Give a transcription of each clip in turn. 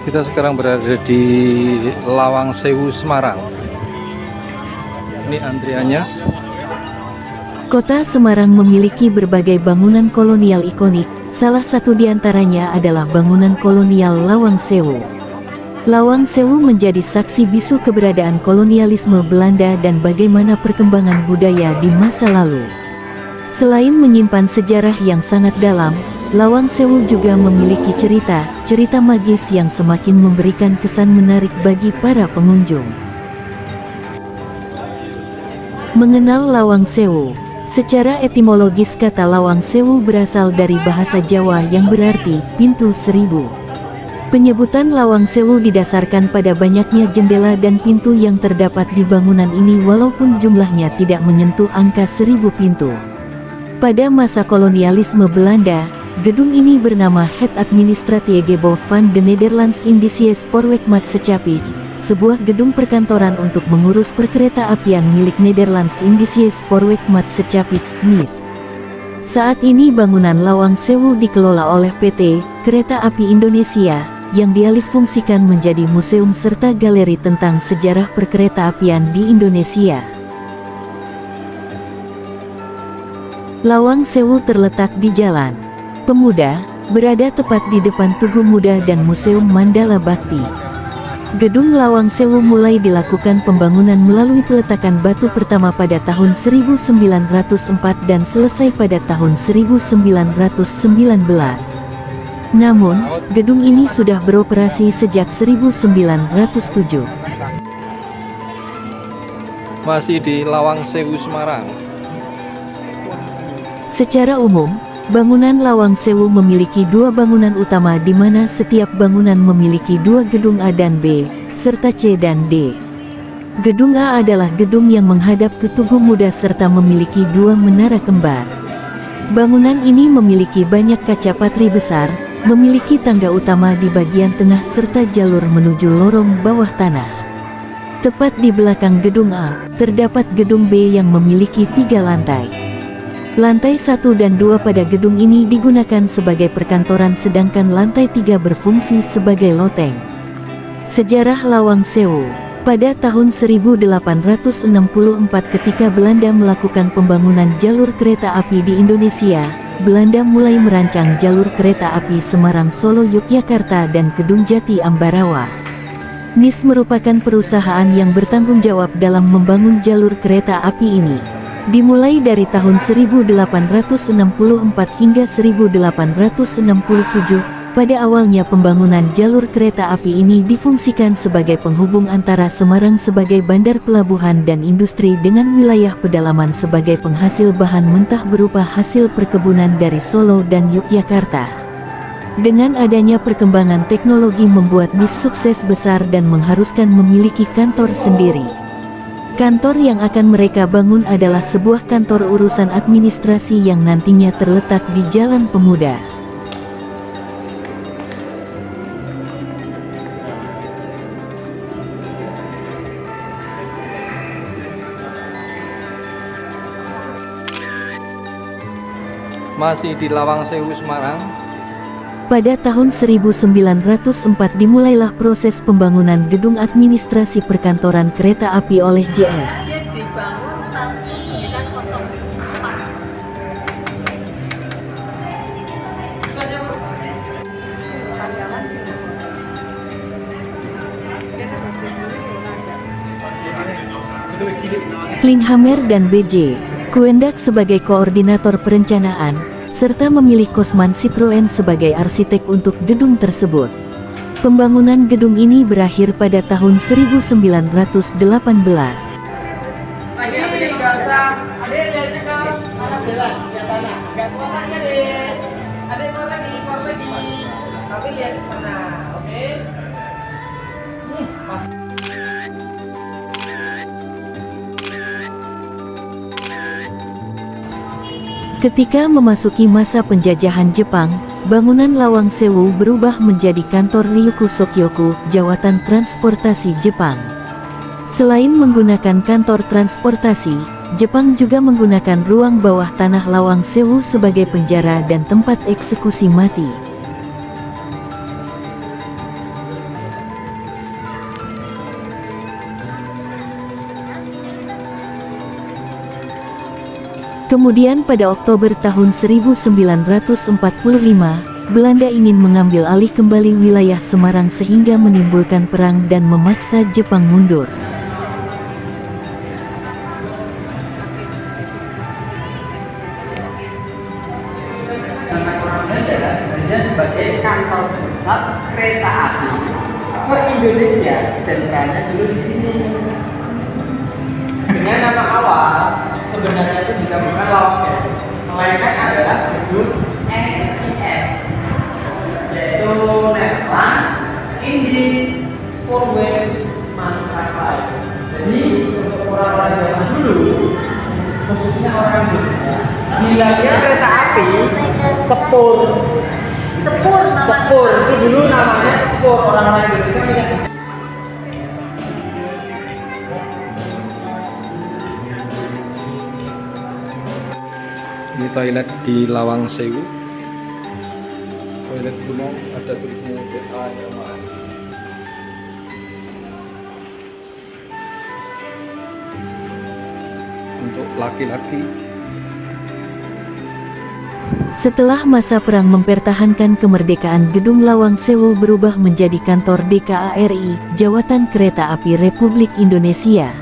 Kita sekarang berada di Lawang Sewu, Semarang. Ini antriannya. Kota Semarang memiliki berbagai bangunan kolonial ikonik, salah satu di antaranya adalah bangunan kolonial Lawang Sewu. Lawang Sewu menjadi saksi bisu keberadaan kolonialisme Belanda dan bagaimana perkembangan budaya di masa lalu. Selain menyimpan sejarah yang sangat dalam, Lawang Sewu juga memiliki cerita magis yang semakin memberikan kesan menarik bagi para pengunjung. Mengenal Lawang Sewu. Secara etimologis kata Lawang Sewu berasal dari bahasa Jawa yang berarti pintu seribu. Penyebutan Lawang Sewu didasarkan pada banyaknya jendela dan pintu yang terdapat di bangunan ini walaupun jumlahnya tidak menyentuh angka 1000 pintu. Pada masa kolonialisme Belanda, gedung ini bernama Het Administratiegebo van de Nederlands-Indische Spoorwegmaatschappij, sebuah gedung perkantoran untuk mengurus perkereta-apian milik Nederlands-Indische Spoorwegmaatschappij (NIS). Saat ini bangunan Lawang Sewu dikelola oleh PT Kereta Api Indonesia, yang dialihfungsikan menjadi museum serta galeri tentang sejarah perkereta-apian di Indonesia. Lawang Sewu terletak di Jalan Pemuda, berada tepat di depan Tugu Muda dan Museum Mandala Bakti. Gedung Lawang Sewu mulai dilakukan pembangunan melalui peletakan batu pertama pada tahun 1904 dan selesai pada tahun 1919. Namun, gedung ini sudah beroperasi sejak 1907. Masih di Lawang Sewu, Semarang. Secara umum, bangunan Lawang Sewu memiliki dua bangunan utama di mana setiap bangunan memiliki dua gedung A dan B, serta C dan D. Gedung A adalah gedung yang menghadap ke Tugu Muda serta memiliki dua menara kembar. Bangunan ini memiliki banyak kaca patri besar, memiliki tangga utama di bagian tengah serta jalur menuju lorong bawah tanah. Tepat di belakang gedung A, terdapat gedung B yang memiliki 3 lantai. Lantai 1 dan 2 pada gedung ini digunakan sebagai perkantoran sedangkan lantai 3 berfungsi sebagai loteng. Sejarah Lawang Sewu. Pada tahun 1864 ketika Belanda melakukan pembangunan jalur kereta api di Indonesia, Belanda mulai merancang jalur kereta api Semarang Solo Yogyakarta dan Kedung Jati Ambarawa. NIS merupakan perusahaan yang bertanggung jawab dalam membangun jalur kereta api ini. Dimulai dari tahun 1864 hingga 1867, pada awalnya pembangunan jalur kereta api ini difungsikan sebagai penghubung antara Semarang sebagai bandar pelabuhan dan industri dengan wilayah pedalaman sebagai penghasil bahan mentah berupa hasil perkebunan dari Solo dan Yogyakarta. Dengan adanya perkembangan teknologi membuat NIS sukses besar dan mengharuskan memiliki kantor sendiri. Kantor yang akan mereka bangun adalah sebuah kantor urusan administrasi yang nantinya terletak di Jalan Pemuda. Masih di Lawang Sewu, Semarang. Pada tahun 1904 dimulailah proses pembangunan gedung administrasi perkantoran kereta api oleh JF. Dibangun 1904. Klinghammer dan B.J. Kuendak sebagai koordinator perencanaan, serta memilih Kosman Citroen sebagai arsitek untuk gedung tersebut. Pembangunan gedung ini berakhir pada tahun 1918. Adik, nggak usah. Adik, lihatnya ke arah jalan, lihat tanah. Nggak keluar lagi, adik. Adik keluar lagi. Tapi lihat ke sana, oke? Ketika memasuki masa penjajahan Jepang, bangunan Lawang Sewu berubah menjadi kantor Ryuku Sokyoku, Jawatan Transportasi Jepang. Selain menggunakan kantor transportasi, Jepang juga menggunakan ruang bawah tanah Lawang Sewu sebagai penjara dan tempat eksekusi mati. Kemudian pada Oktober tahun 1945, Belanda ingin mengambil alih kembali wilayah Semarang sehingga menimbulkan perang dan memaksa Jepang mundur. Karena orang Belanda hanya sebagai kantor pusat kereta api se-Indonesia, sentralnya dulu di sini. Dengan nama awal sebenarnya itu juga bukan Lawang Sewu, melainkan adalah gedung NIS, yaitu Netherlands Indies Spoorweg Maatschappij. Jadi untuk orang-orang zaman dulu, khususnya orang Indonesia, bilangnya kereta api sepur. Sepur itu dulu namanya sepur, orang-orang Indonesia punya. Ini toilet di Lawang Sewu. Toilet umum ada tulisannya DA Nyaman. Untuk laki-laki. Setelah masa perang mempertahankan kemerdekaan, Gedung Lawang Sewu berubah menjadi kantor DKARI, Jawatan Kereta Api Republik Indonesia.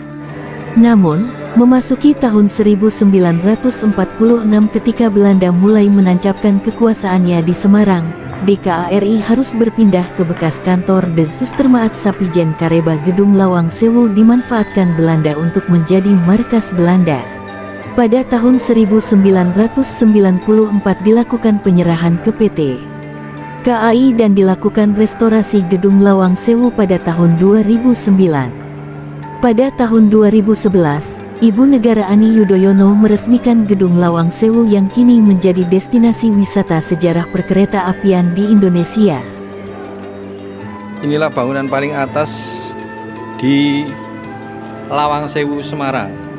Namun, memasuki tahun 1946 ketika Belanda mulai menancapkan kekuasaannya di Semarang, DKARI harus berpindah ke bekas kantor De Sustermaat Sapijen Kareba. Gedung Lawang Sewu dimanfaatkan Belanda untuk menjadi markas Belanda. Pada tahun 1994 dilakukan penyerahan ke PT KAI dan dilakukan restorasi Gedung Lawang Sewu pada tahun 2009. Pada tahun 2011, Ibu Negara Ani Yudhoyono meresmikan Gedung Lawang Sewu yang kini menjadi destinasi wisata sejarah perkereta apian di Indonesia. Inilah bangunan paling atas di Lawang Sewu, Semarang.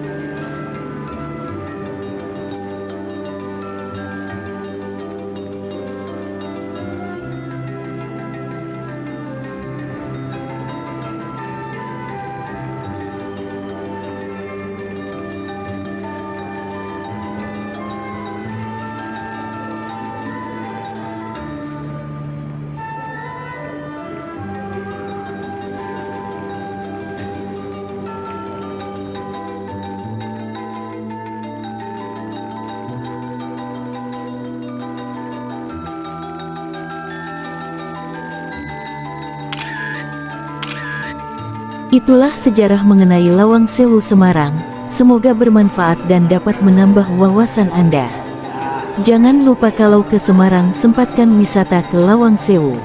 Itulah sejarah mengenai Lawang Sewu Semarang. Semoga bermanfaat dan dapat menambah wawasan Anda. Jangan lupa kalau ke Semarang sempatkan wisata ke Lawang Sewu.